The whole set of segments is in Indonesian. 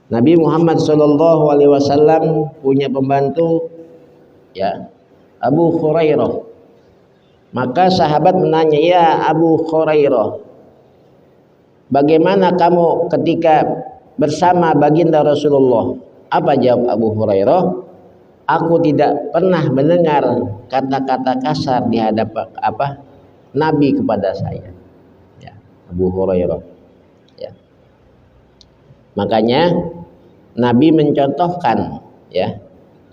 Nabi Muhammad Shallallahu Alaihi Wasallam punya pembantu, ya, Abu Hurairah. Maka sahabat menanya, ya Abu Hurairah, bagaimana kamu ketika bersama baginda Rasulullah? Apa jawab Abu Hurairah? Aku tidak pernah mendengar kata-kata kasar di hadapan Nabi kepada saya. Ya, Abu Hurairah. Ya. Makanya Nabi mencontohkan, ya.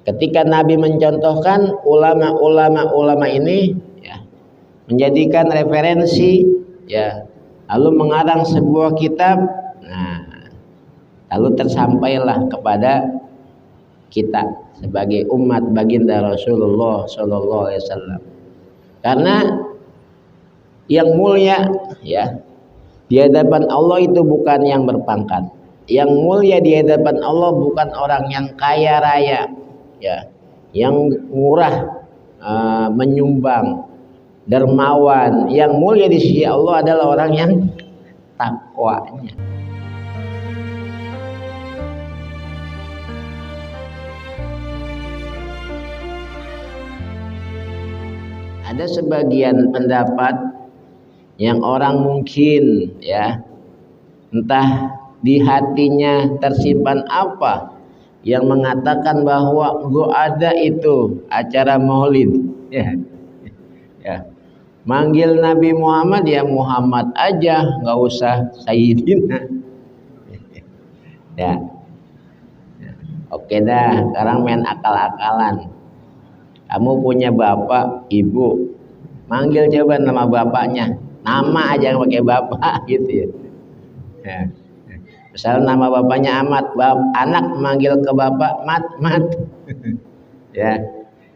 Ketika Nabi mencontohkan, ulama ini, ya, menjadikan referensi, ya, lalu mengarang sebuah kitab. Nah, lalu tersampailah kepada kita sebagai umat baginda Rasulullah Sallallahu Alaihi Wasallam. Karena yang mulia, ya, di hadapan Allah itu bukan yang berpangkat. Yang mulia di hadapan Allah bukan orang yang kaya raya, ya, yang murah, menyumbang, dermawan. Yang mulia di sisi Allah adalah orang yang takwanya. Ada sebagian pendapat yang orang mungkin, ya, entah di hatinya tersimpan apa, yang mengatakan bahwa ada itu acara maulid, ya, ya, manggil Nabi Muhammad ya Muhammad aja, nggak usah Sayyidina. Ya, oke dah, sekarang main akal-akalan. Kamu punya bapak, ibu, manggil coba nama bapaknya, nama aja pakai bapak gitu ya. Ya. Misal nama bapaknya Ahmad, anak manggil ke bapak Mat. Ya,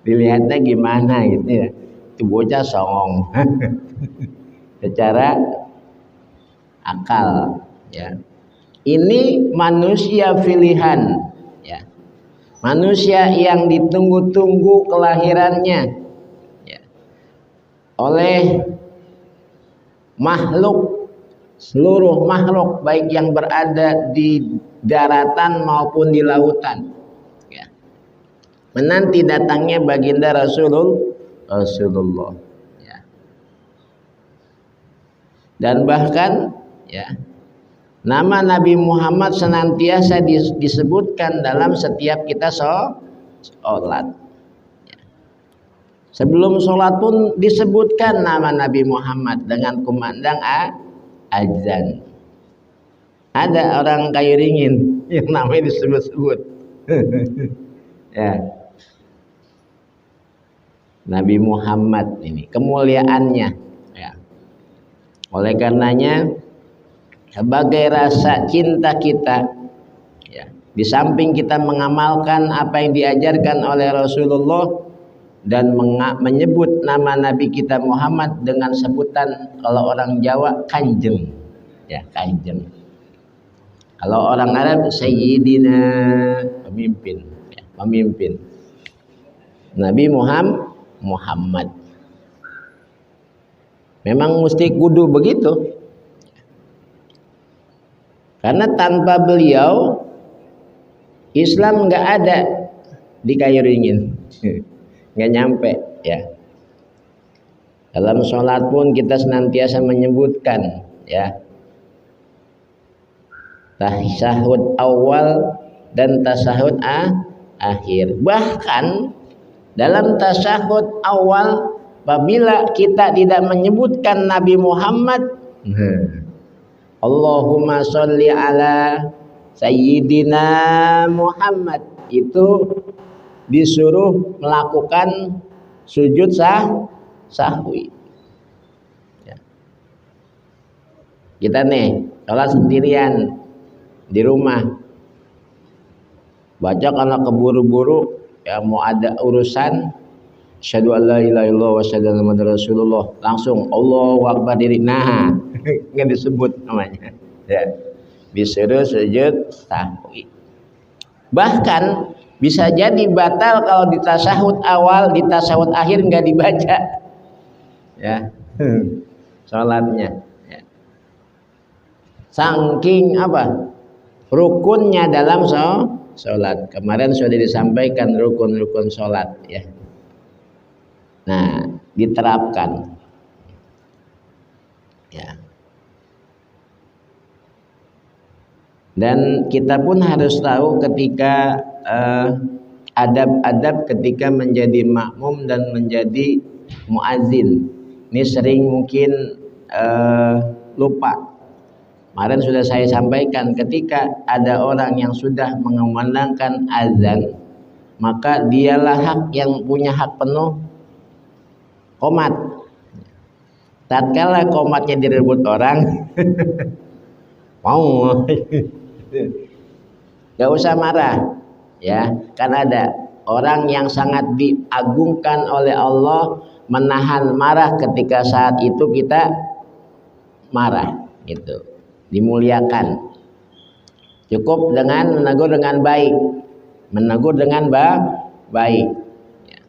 dilihatnya gimana gitu ya. Itu bocah songong. Secara akal, ya. Ini manusia pilihan, ya. Manusia yang ditunggu-tunggu kelahirannya, ya, oleh makhluk, seluruh makhluk baik yang berada di daratan maupun di lautan, ya, menanti datangnya baginda Rasulullah, ya. Dan bahkan, ya, nama Nabi Muhammad senantiasa disebutkan dalam setiap kita sholat. Ya. Sebelum sholat pun disebutkan nama Nabi Muhammad dengan kumandang azan. Ada orang kayu ringin yang namanya disebut-sebut. Ya. Nabi Muhammad ini kemuliaannya, ya. Oleh karenanya sebagai rasa cinta kita, ya, di samping kita mengamalkan apa yang diajarkan oleh Rasulullah dan menyebut nama Nabi kita Muhammad dengan sebutan, kalau orang Jawa kanjeng, ya, kanjeng. Kalau orang Arab Sayyidina, pemimpin, ya, pemimpin. Nabi Muhammad. Memang mesti kudu begitu. Karena tanpa beliau Islam nggak ada di kayu ringin, nggak nyampe, ya. Dalam sholat pun kita senantiasa menyebutkan, ya, tasyahud awal dan tasyahud akhir. Bahkan dalam tasyahud awal, apabila kita tidak menyebutkan Nabi Muhammad, Allahumma sholli ala Sayyidina Muhammad, itu disuruh melakukan sujud sahwi. Ya. Kita nih sholat sendirian di rumah, baca karena keburu-buru, ya, mau ada urusan, asyhadu an la ilaha illallah wa asyhadu anna muhammadar rasulullah, langsung Allahu akbar diri. Nah, nggak disebut namanya, ya, disuruh sujud sahwi. Bahkan bisa jadi batal kalau di tasyahud awal, di tasyahud akhir nggak dibaca, ya, sholatnya, ya. Saking apa? rukunnya dalam sholat. Kemarin sudah disampaikan rukun-rukun sholat ya. Nah, diterapkan ya. Dan kita pun harus tahu ketika adab-adab ketika menjadi makmum dan menjadi muazin. Ini sering mungkin lupa. Kemarin sudah saya sampaikan, ketika ada orang yang sudah mengumandangkan azan, maka dialah yang punya hak penuh qomat. Tatkala qomatnya direbut orang, mau gak usah marah ya, kan ada orang yang sangat diagungkan oleh Allah menahan marah ketika saat itu kita marah gitu, dimuliakan. Cukup dengan menegur dengan baik, menegur dengan baik ya.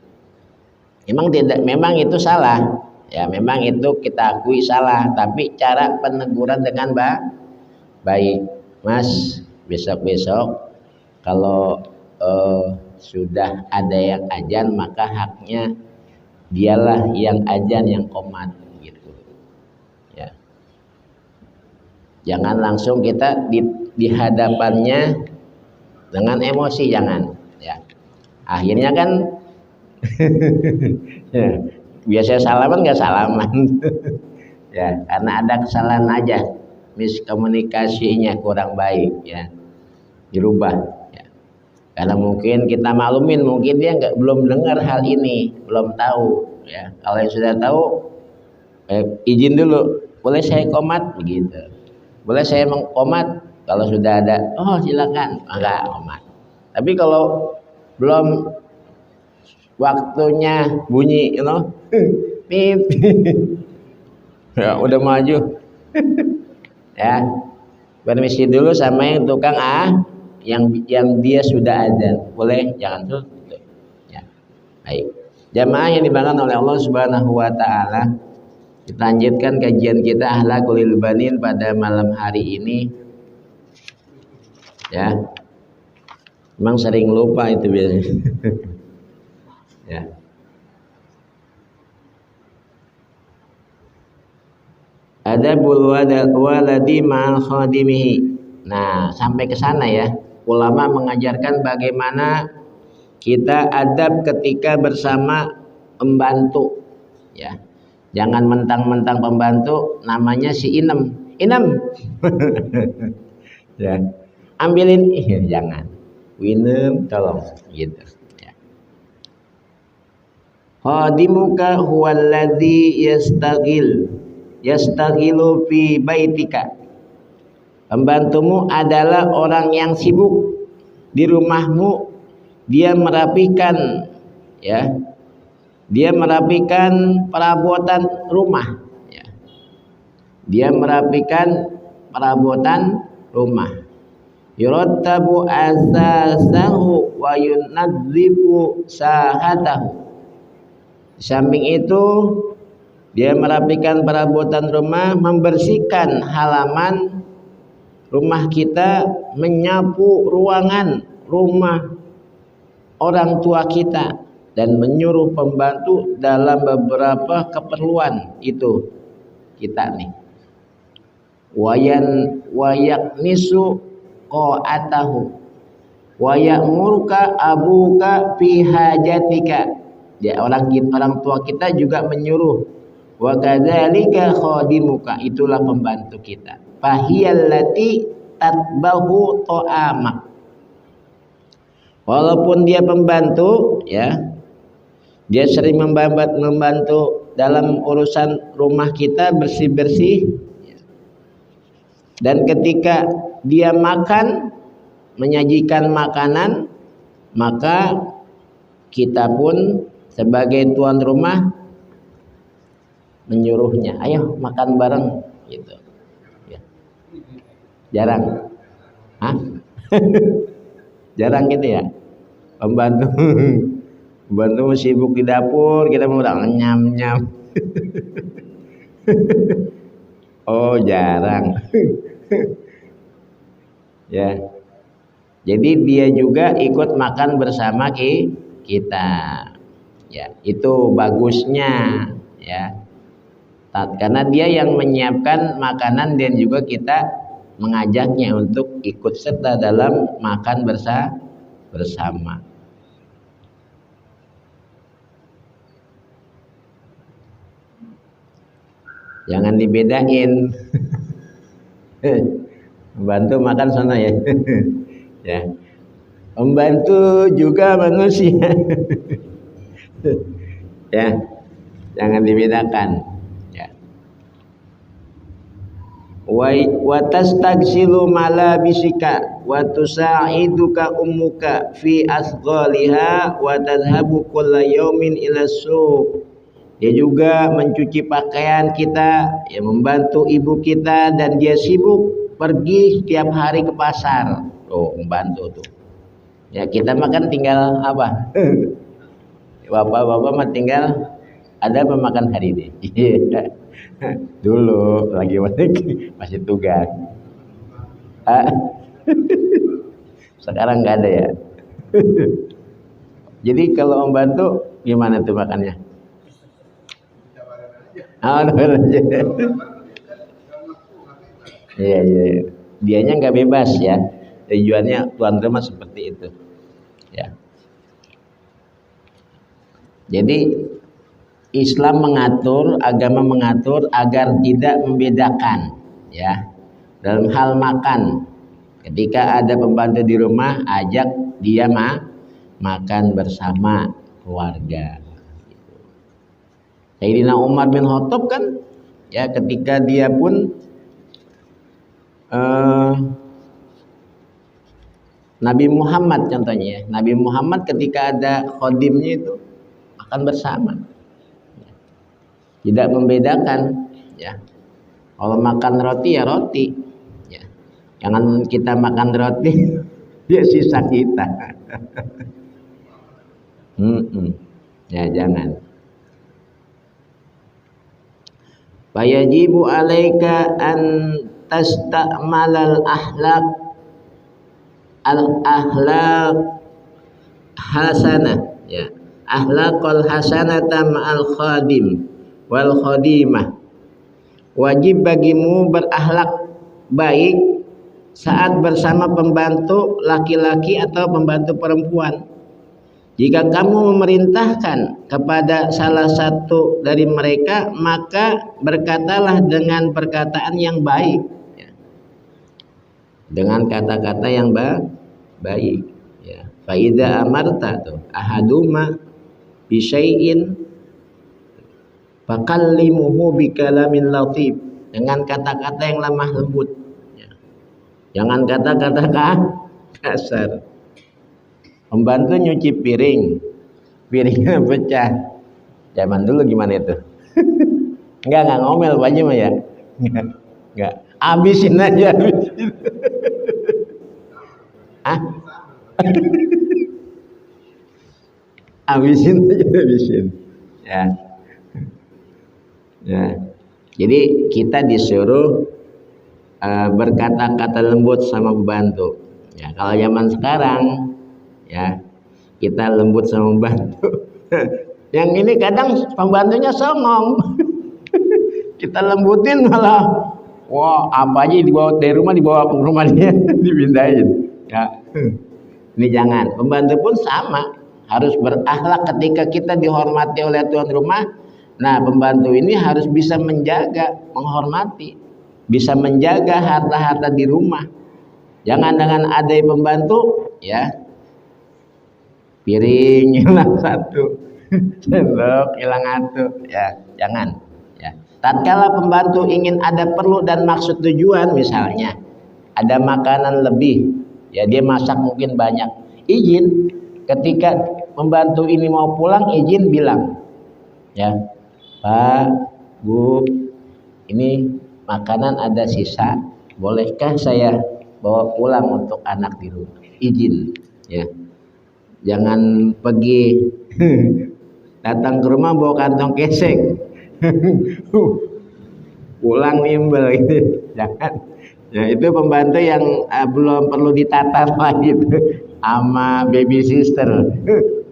Memang itu salah ya, memang itu kita akui salah, tapi cara peneguran dengan baik. Mas, besok-besok kalau sudah ada yang azan, maka haknya dialah yang azan yang qomat gitu ya. Jangan langsung kita di hadapannya dengan emosi, jangan ya. Akhirnya kan ya, biasanya salaman nggak salaman ya, karena ada kesalahan aja, miskomunikasinya kurang baik ya, dirubah ya. Karena mungkin kita maklumin, mungkin dia belum dengar hal ini, belum tahu ya. Kalau yang sudah tahu, izin dulu, boleh saya qomat begitu, boleh saya mengqomat. Kalau sudah ada, oh silakan, enggak qomat. Tapi kalau belum waktunya bunyi, pip, ya udah maju ya, permisi dulu sama yang tukang yang dia sudah azan, boleh jangan tuh ya. Baik, jamaah yang dimuliakan oleh Allah Subhanahu wa taala, kita lanjutkan kajian kita Akhlaqul Banin pada malam hari ini ya. Memang sering lupa itu biasanya ya. Adabul waladi ma'al khadimihi. Nah, sampai ke sana ya. Ulama mengajarkan bagaimana kita adab ketika bersama pembantu ya. Jangan mentang-mentang pembantu namanya si Inem. Ya. Ambilin, jangan. Winem, tolong gitu ya. Khadimuka huwallazi yastaghilu fi baitika. Pembantumu adalah orang yang sibuk di rumahmu, dia merapikan ya. Dia merapikan perabotan rumah ya. Dia merapikan perabotan rumah. Yurattabu asasahu wa yunadzifu sahatahu. Di samping itu dia merapikan perabotan rumah, membersihkan halaman rumah kita, menyapu ruangan rumah orang tua kita, dan menyuruh pembantu dalam beberapa keperluan itu kita nih. Wayaknisu qa'atahu wa ya'muruka abuka fi hajatika. Ya, orang tua kita juga menyuruh. Wa kadzalika khadimuka, itulah pembantu kita. Fahiyallati tatbahu ta'amak. Walaupun dia pembantu ya, dia sering membantu dalam urusan rumah kita, bersih-bersih. Dan ketika dia makan, menyajikan makanan, maka kita pun sebagai tuan rumah menyuruhnya, ayo makan bareng gitu ya. Jarang jarang gitu ya, pembantu sibuk di dapur, kita mau nyam oh jarang Ya. Jadi dia juga ikut makan bersama kita. Ya, itu bagusnya ya. Karena dia yang menyiapkan makanan dan juga kita mengajaknya untuk ikut serta dalam makan bersama. Jangan dibedain. Membantu makan sana ya. Ya. Membantu juga manusia. Ya. Jangan dibedakan. Ya. Wa tastagsilu malabisika wa tusa'iduka ummuka fi asghaliha wa tadhhabu kulla yaumin ila suq. Dia juga mencuci pakaian kita, ya membantu ibu kita dan dia sibuk pergi setiap hari ke pasar. Oh, membantu tuh. Ya kita makan tinggal apa? Bapak-bapak mah tinggal ada pemakan hari ini. Dulu lagi masih tugas. Sekarang nggak ada ya. Jadi kalau membantu gimana tuh makannya? Iya iya. Dianya nggak bebas ya. Tujuannya tuan rumah seperti itu. Ya. Jadi Islam mengatur, agama mengatur agar tidak membedakan ya dalam hal makan. Ketika ada pembantu di rumah, ajak dia makan bersama keluarga. Sayyidina Umar bin Khattab kan ya ketika dia pun Nabi Muhammad contohnya ya. Nabi Muhammad ketika ada khodimnya itu makan bersama. Tidak membedakan ya. Kalau makan roti ya roti. Ya. Jangan kita makan roti dia sisa kita. Ya jangan. Fayajibu alaika an tasta'malal ahlak hasanah ya. Ahlaqal hasanata ma'al khadim wal khadimah. Wajib bagimu berakhlak baik saat bersama pembantu laki-laki atau pembantu perempuan. Jika kamu memerintahkan kepada salah satu dari mereka, maka berkatalah dengan perkataan yang baik, ya. Dengan kata-kata yang baik. Ya. Faida amarta tuh ahaduma bisyai'in fakallimuhu bikalamin latif, dengan kata-kata yang lemah lembut. Ya. Jangan kata-kata kasar. Pembantu nyuci piringnya pecah. Zaman dulu gimana itu? Enggak ngomel Pak Haji mah ya. Enggak. Habisin aja. Hah? Habisin aja, habisin. Ya. Ya. Jadi kita disuruh berkata-kata lembut sama pembantu. Ya, kalau zaman sekarang ya kita lembut sama pembantu. Yang ini kadang pembantunya songong. Kita lembutin malah wah apa aja dibawa dari rumah dibawa ke rumah dia dipindahin. Ya. Ini jangan. Pembantu pun sama, harus berakhlak ketika kita dihormati oleh tuan rumah. Nah, pembantu ini harus bisa menjaga, menghormati, bisa menjaga harta-harta di rumah. Jangan dengan ada pembantu ya piring hilang satu, sendok hilang satu, ya jangan. Ya. Tatkala pembantu ingin ada perlu dan maksud tujuan, misalnya ada makanan lebih, ya dia masak mungkin banyak, izin. Ketika pembantu ini mau pulang, izin bilang, ya Pak, Bu, ini makanan ada sisa, bolehkah saya bawa pulang untuk anak di rumah? Izin, ya. Jangan pergi datang ke rumah bawa kantong kesek pulang nimbel gitu. Jangan Ya, itu pembantu yang belum perlu ditata lagi itu, sama baby sister,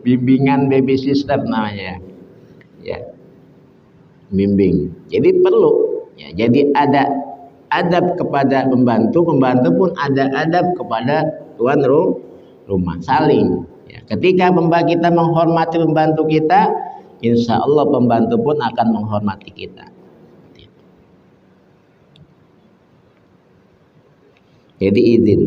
bimbingan baby sister namanya. Ya, bimbing. Jadi perlu. Ya, jadi ada adab kepada pembantu, pembantu pun ada adab kepada tuan rumah. Saling. Ya, ketika kita menghormati pembantu kita, insya Allah pembantu pun akan menghormati kita. Jadi izin.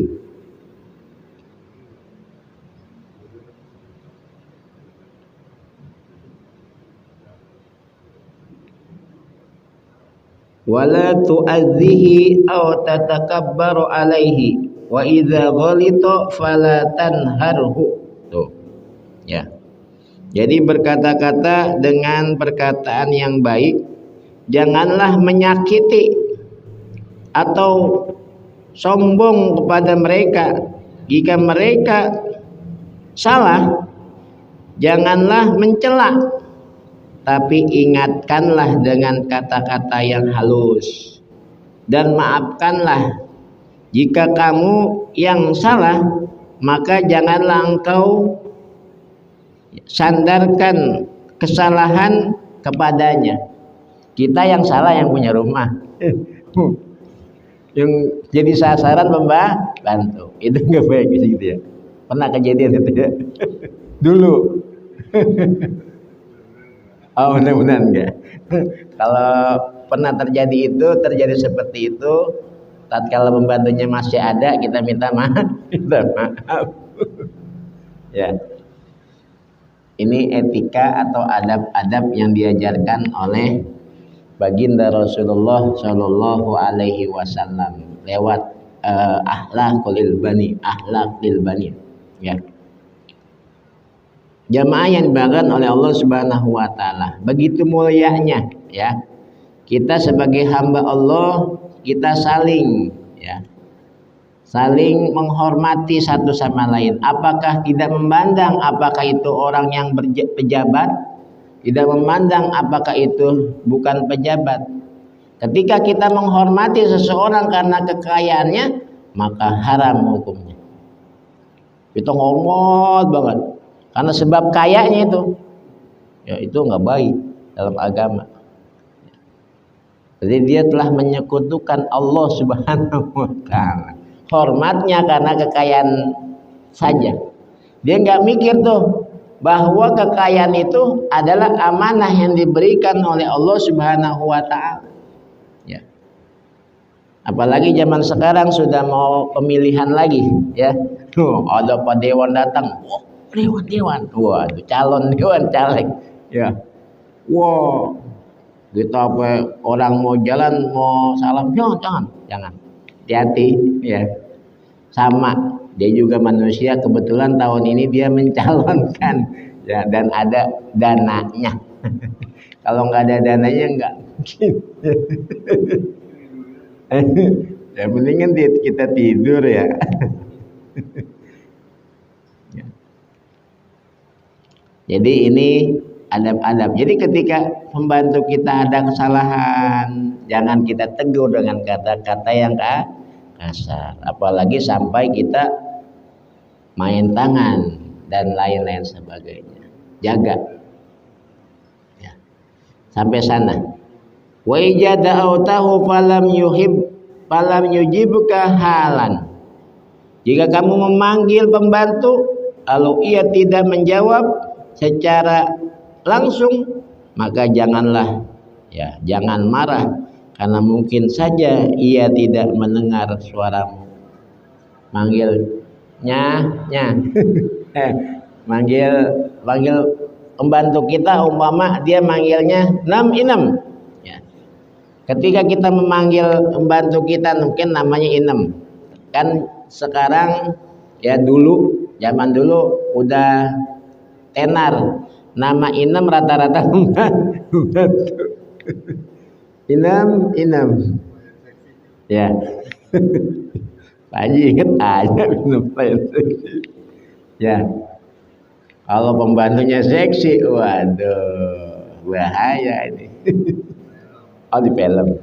Wala tu'adzihi aw tatakabbaru alaihi wa idza ghalita fala tanharhu. Tuh. Ya. Jadi berkata-kata dengan perkataan yang baik, janganlah menyakiti atau sombong kepada mereka. Jika mereka salah, janganlah mencela, tapi ingatkanlah dengan kata-kata yang halus, dan maafkanlah. Jika kamu yang salah, maka janganlah engkau sandarkan kesalahan kepadanya. Kita yang salah yang punya rumah. Yang jadi sasaran pembantu itu nggak baik gitu ya. Pernah kejadian itu ya dulu. Oh, mudah-mudahan enggak. Kalau pernah terjadi seperti itu, tatkala pembantunya masih ada, kita minta maaf. Ya, ini etika atau adab-adab yang diajarkan oleh baginda Rasulullah Shallallahu Alaihi Wasallam lewat akhlakul bani, ya. Jamaah yang dibagikan oleh Allah Subhanahu Wa Taala, begitu mulianya, ya. Kita sebagai hamba Allah, kita saling menghormati satu sama lain. Apakah tidak memandang apakah itu orang yang pejabat? Tidak memandang apakah itu bukan pejabat. Ketika kita menghormati seseorang karena kekayaannya, maka haram hukumnya. Kita ngomong banget karena sebab kayanya itu. Ya, itu nggak baik dalam agama. Jadi dia telah menyekutukan Allah Subhanahu wa taala. Hormatnya karena kekayaan saja. Dia nggak mikir tuh bahwa kekayaan itu adalah amanah yang diberikan oleh Allah Subhanahu wa taala. Ya. Apalagi zaman sekarang sudah mau pemilihan lagi, ya. Tuh, ada Pak Dewan datang. Wah, dewan. Wah, calon dewan caleg. Ya. Wah. Kita orang mau jalan mau salam, jangan. Hati-hati, ya. Sama. Dia juga manusia, kebetulan tahun ini dia mencalonkan, ya, dan ada dananya. Kalau nggak ada dananya nggak mungkin. Ya mendingan kita tidur ya. Jadi ini adab-adab. Jadi ketika pembantu kita ada kesalahan, jangan kita tegur dengan kata-kata yang kasar, apalagi sampai kita main tangan dan lain-lain sebagainya. Jaga, ya. Sampai sana. Wa ijada'utahu falam yujibka halan. Jika kamu memanggil pembantu lalu ia tidak menjawab secara langsung, maka janganlah, ya, jangan marah. Karena mungkin saja ia tidak mendengar suaramu. Manggilnya, manggil pembantu kita, umpama dia manggilnya inem. Ya. Ketika kita memanggil pembantu kita, mungkin namanya inem. Kan sekarang, ya dulu, zaman dulu udah tenar. Nama inem rata-rata pembantu. Inam, ya. Pak Haji inget aja ya. Kalau pembantunya seksi, waduh, bahaya ini. Oh, di film,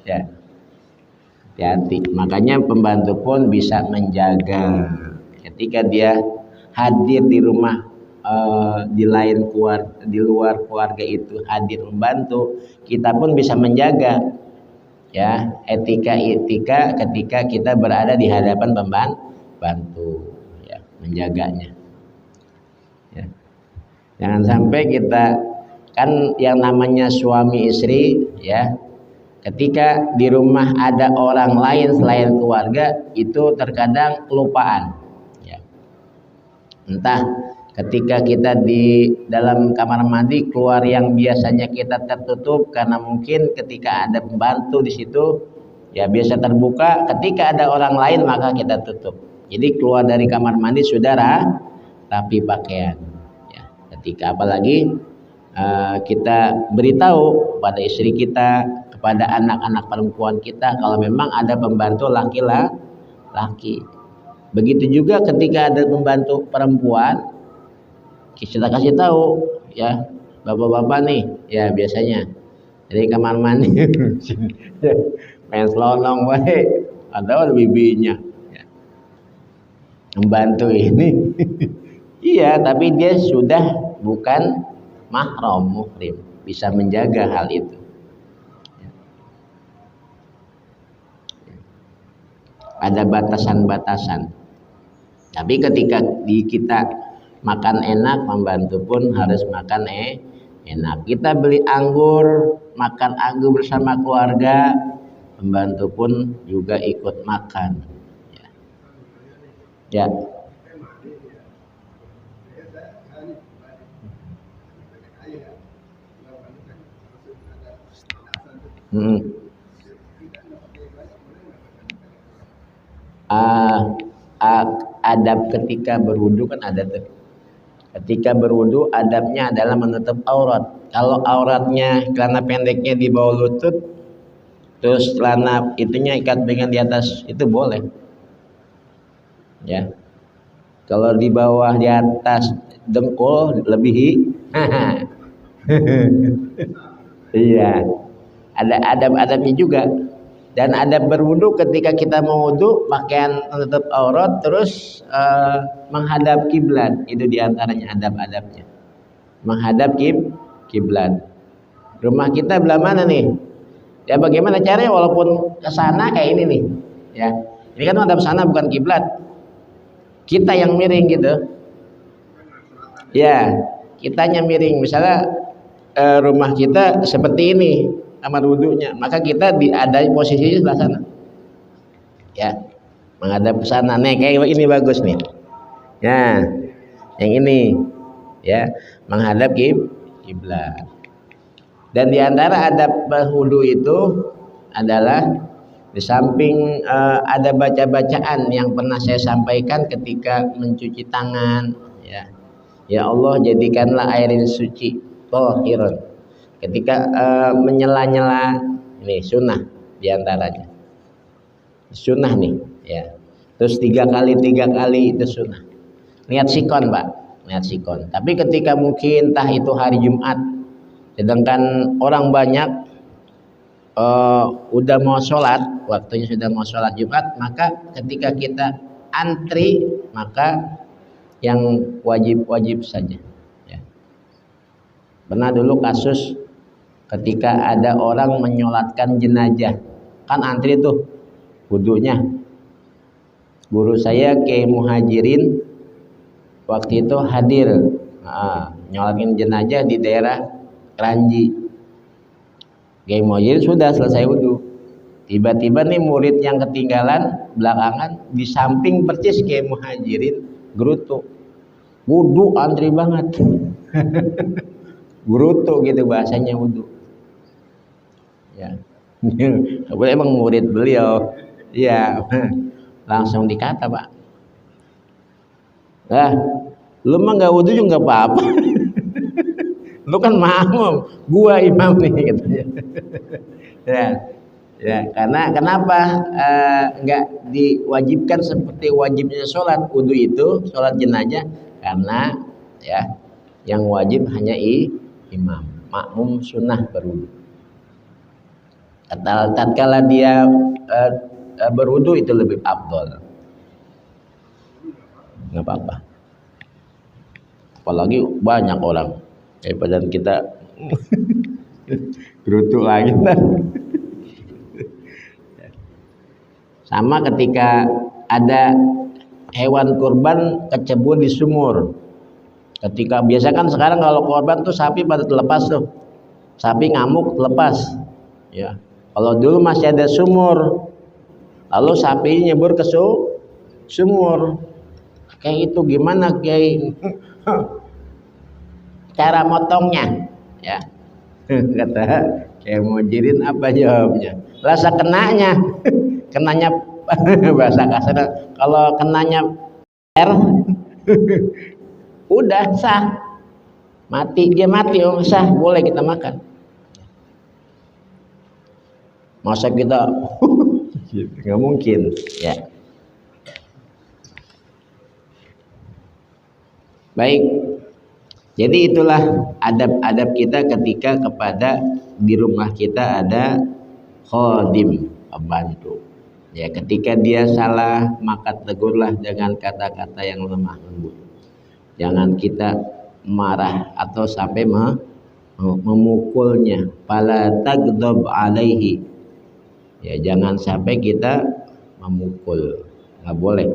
ya. hati-hati. Makanya pembantu pun bisa menjaga ketika dia hadir di rumah, di luar keluarga itu hadir membantu, kita pun bisa menjaga ya etika ketika kita berada di hadapan pembantu ya, menjaganya ya. Jangan sampai kita kan yang namanya suami istri ya, ketika di rumah ada orang lain selain keluarga itu terkadang kelupaan ya. Entah ketika kita di dalam kamar mandi keluar yang biasanya kita tertutup karena mungkin ketika ada pembantu di situ ya biasa terbuka, ketika ada orang lain maka kita tutup. Jadi keluar dari kamar mandi sudah rapi pakaian ya. Ketika apalagi kita beritahu pada istri kita, kepada anak-anak perempuan kita kalau memang ada pembantu laki-laki. Begitu juga ketika ada pembantu perempuan, kita kasih tahu ya, bapak-bapak nih ya biasanya dari kamar mandi pengen selonong wae ada bibinya ya. Membantu ini iya tapi dia sudah bukan mahram muhrim, bisa menjaga hal itu. Ada batasan-batasan. Tapi ketika kita makan enak, membantu pun harus makan enak. Kita beli anggur, makan anggur bersama keluarga, membantu pun juga ikut makan. Ya. Adab ketika berwudu kan ada tuh. Ketika berwudu adabnya adalah menutup aurat. Kalau auratnya celana pendeknya di bawah lutut, terus celana itunya ikat pinggang di atas, itu boleh. Ya. Kalau di bawah di atas dengkul lebihi. Iya. Ada adab-adabnya juga. Dan adab berwudu ketika kita mau wudu pakaian menutup aurat terus menghadap kiblat, itu diantaranya adab-adabnya. Menghadap kiblat. Rumah kita belah mana nih? Ya bagaimana caranya walaupun ke sana kayak ini nih. Ya. Ini kan menghadap sana bukan kiblat. Kita yang miring gitu. Ya, kitanya miring. Misalnya rumah kita seperti ini kamar wudunya, maka kita ada posisinya sebelah sana ya, menghadap ke sana nih, kayak ini bagus nih ya, yang ini ya, menghadap kiblat. Dan diantara adab berwudu itu adalah di samping ada baca-bacaan yang pernah saya sampaikan ketika mencuci tangan ya, ya Allah jadikanlah air ini suci thahirun. Ketika menyela-nyela, ini sunnah diantaranya, sunnah nih ya. Terus tiga kali itu sunnah. Niat sikon pak, niat sikon. Tapi ketika mungkin entah itu hari Jumat, sedangkan orang banyak udah mau sholat, waktunya sudah mau sholat Jumat, maka ketika kita antri maka yang wajib saja. Ya. Pernah dulu kasus ketika ada orang menyolatkan jenazah, kan antri tuh wudunya. Guru saya Kiai Muhajirin waktu itu hadir nyolatkan jenazah di daerah Keranji. Kiai Muhajirin sudah selesai wudu, tiba-tiba nih murid yang ketinggalan belakangan di samping persis Kiai Muhajirin gerutu, wudu antri banget. Gerutu gitu bahasanya wudu. Ya, emang murid beliau, ya langsung dikata pak, lu mah nggak wudu juga nggak apa-apa, lu kan makmum, gua imam nih katanya. Ya, karena kenapa nggak diwajibkan seperti wajibnya sholat wudu itu, sholat jenazah, karena ya yang wajib hanya imam, makmum sunnah berwudu. Tatkala dia berwudu itu lebih afdol. Nggak apa-apa. Apalagi banyak orang daripada kita gerutu lagi. Sama ketika ada hewan kurban kecebur di sumur. Ketika biasa kan sekarang kalau kurban tuh sapi pada terlepas tuh. Sapi ngamuk lepas. Ya. Kalau dulu masih ada sumur. Lalu sapi nyebur ke sumur. Kayak itu gimana kayak cara motongnya? Ya. Kata kayak mujirin apa jawabnya? Rasa kenanya. Kenanya bahasa kasar. Kalau kenanya air udah sah. Mati dia mati, sah, boleh kita makan. Masa kita nggak mungkin, ya. Baik, jadi itulah adab-adab kita ketika kepada di rumah kita ada khodim, pembantu. Ya, ketika dia salah maka tegurlah dengan kata-kata yang lemah lembut. Jangan kita marah atau sampai memukulnya. Fala taghdab alaihi. Ya, jangan sampai kita memukul, nggak boleh.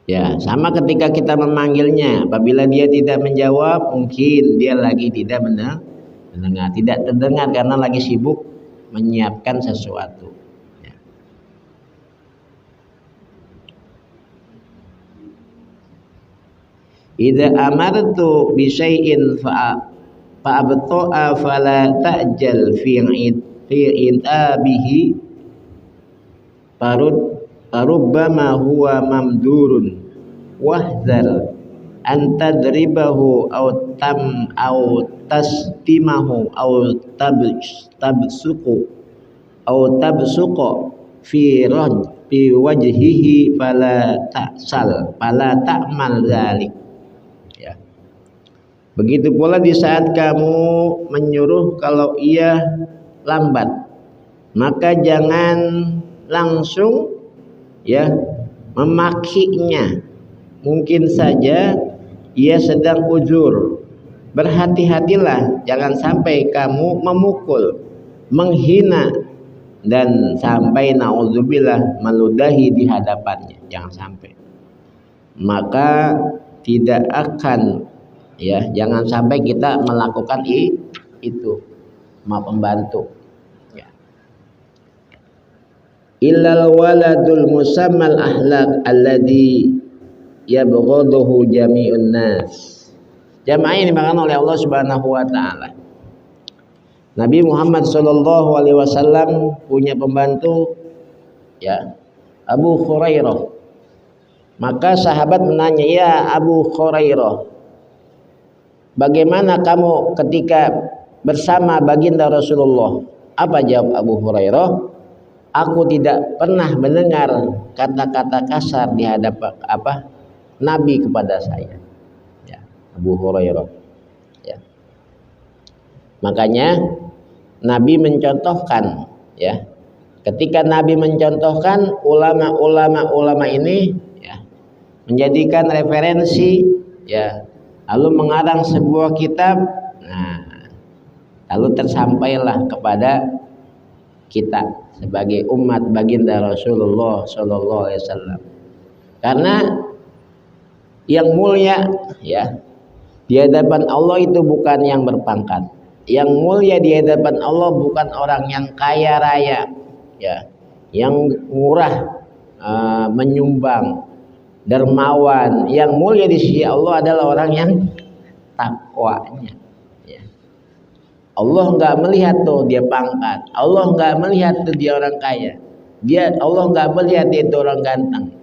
Ya, sama ketika kita memanggilnya, apabila dia tidak menjawab, mungkin dia lagi tidak mendengar, tidak terdengar karena lagi sibuk menyiapkan sesuatu. Ya. Idza amartu bi syai'in fa'abta'a fala ta'jal fi intabihi farubbama huwa mamdurun wahdhar an tadribahu aw tasdimahu aw tabsuqu fi wajhihi fala ta'mal dzalik. Ya. Begitu pula di saat kamu menyuruh kalau ia lambat, maka jangan langsung ya memakinya. Mungkin saja ia sedang uzur. Berhati-hatilah, jangan sampai kamu memukul, menghina, dan sampai naudzubillah meludahi di hadapannya. Jangan sampai. Maka tidak akan, ya, jangan sampai kita melakukan itu, pembantu. Ya. Illal waladul musammal ahlak alladhi yabghaduhu jami'un nas. Jamaah ini dimakan oleh Allah Subhanahu wa taala. Nabi Muhammad sallallahu alaihi wasallam punya pembantu, ya, Abu Hurairah. Maka sahabat menanya, "Ya Abu Hurairah, bagaimana kamu ketika bersama baginda Rasulullah?" Apa jawab Abu Hurairah? "Aku tidak pernah mendengar kata-kata kasar di hadapan Nabi kepada saya." Ya, Abu Hurairah. Ya. Makanya Nabi mencontohkan, ya. Ketika Nabi mencontohkan, ulama ini, ya, menjadikan referensi, ya, lalu mengarang sebuah kitab. Nah, lalu tersampailah kepada kita sebagai umat baginda Rasulullah sallallahu alaihi wasallam. Karena yang mulia, ya, di hadapan Allah itu bukan yang berpangkat. Yang mulia di hadapan Allah bukan orang yang kaya raya, ya, yang murah, menyumbang, dermawan. Yang mulia di sisi Allah adalah orang yang takwanya. Ya. Allah nggak melihat tuh dia pangkat. Allah nggak melihat tuh dia orang kaya. Allah nggak melihat dia itu orang ganteng.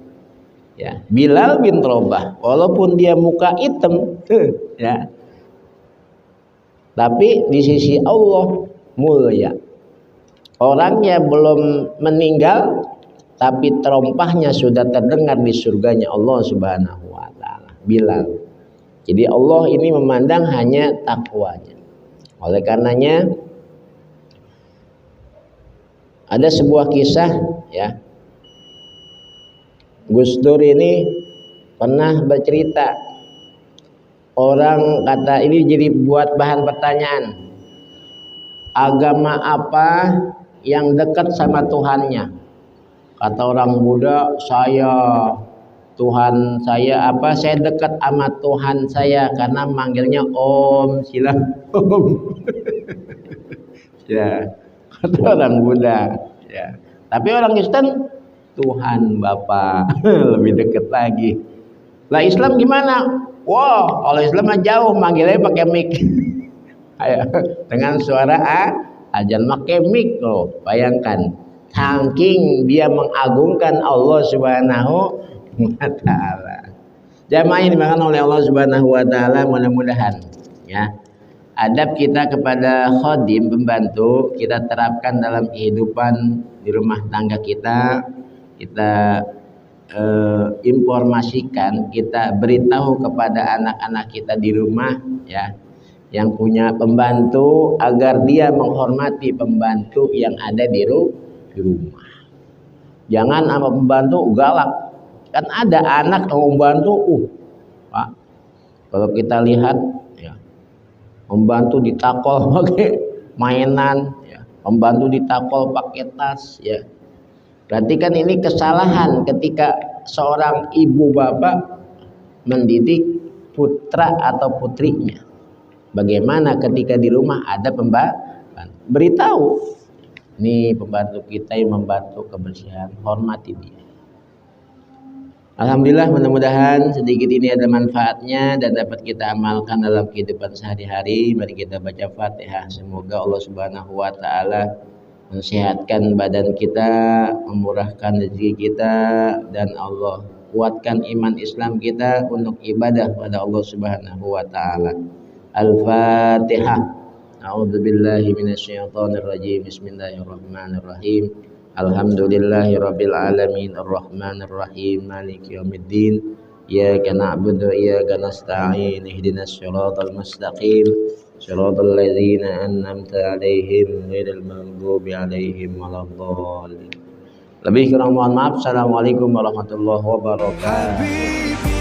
Ya, Bilal bin Rabah, walaupun dia muka hitam, ya, tapi di sisi Allah mulia. Orangnya belum meninggal, tapi terompahnya sudah terdengar di surganya Allah Subhanahu wa taala. Bilal. Jadi Allah ini memandang hanya takwanya. Oleh karenanya Ada sebuah kisah ya. Gus Dur ini pernah bercerita, orang kata ini jadi buat bahan pertanyaan, agama apa yang dekat sama Tuhannya? Kata orang Buddha, Tuhan saya apa? Saya dekat sama Tuhan saya karena manggilnya Om, silang Om. Ya, kata orang Buddha. Ya. Tapi orang Kristen Tuhan Bapa lebih dekat lagi. Lah Islam gimana? Wah, kalau Islam mah jauh, manggilnya pakai mic. Ayo, dengan suara ajan pakai mic loh. Bayangkan, saking dia mengagungkan Allah Subhanahu wa taala. Jamaah yang dimakan oleh Allah Subhanahu wa taala, mudah-mudahan ya adab kita kepada khodim pembantu kita terapkan dalam kehidupan di rumah tangga kita. Kita informasikan, kita beritahu kepada anak-anak kita di rumah ya, yang punya pembantu agar dia menghormati pembantu yang ada di rumah. Jangan sama pembantu galak. Kan ada anak sama pembantu Pak, kalau kita lihat ya, pembantu ditakol pakai mainan ya, pembantu ditakol pakai tas ya. Berarti kan ini kesalahan ketika seorang ibu bapak mendidik putra atau putrinya. Bagaimana ketika di rumah ada pembantu, beritahu, ini pembantu kita yang membantu kebersihan, hormati dia. Alhamdulillah, mudah-mudahan sedikit ini ada manfaatnya dan dapat kita amalkan dalam kehidupan sehari-hari. Mari kita baca Fatihah. Semoga Allah Subhanahu wa taala mensehatkan badan kita, memurahkan rezeki kita, dan Allah kuatkan iman Islam kita untuk ibadah pada Allah Subhanahu wa taala. Al-Fatihah. A'udzubillahi minasyaitonirrajim. Bismillahirrahmanirrahim. Alhamdulillahirabbil alamin arrahmanir rahim maliki yaumiddin. Iyyaka na'budu wa iyyaka nasta'in. Ihdinas siratal mustaqim. Shiratal ladzina an'amta 'alaihim ghairil maghdubi 'alaihim waladdallin. Lebih kurang mohon maaf. Assalamualaikum warahmatullahi wabarakatuh.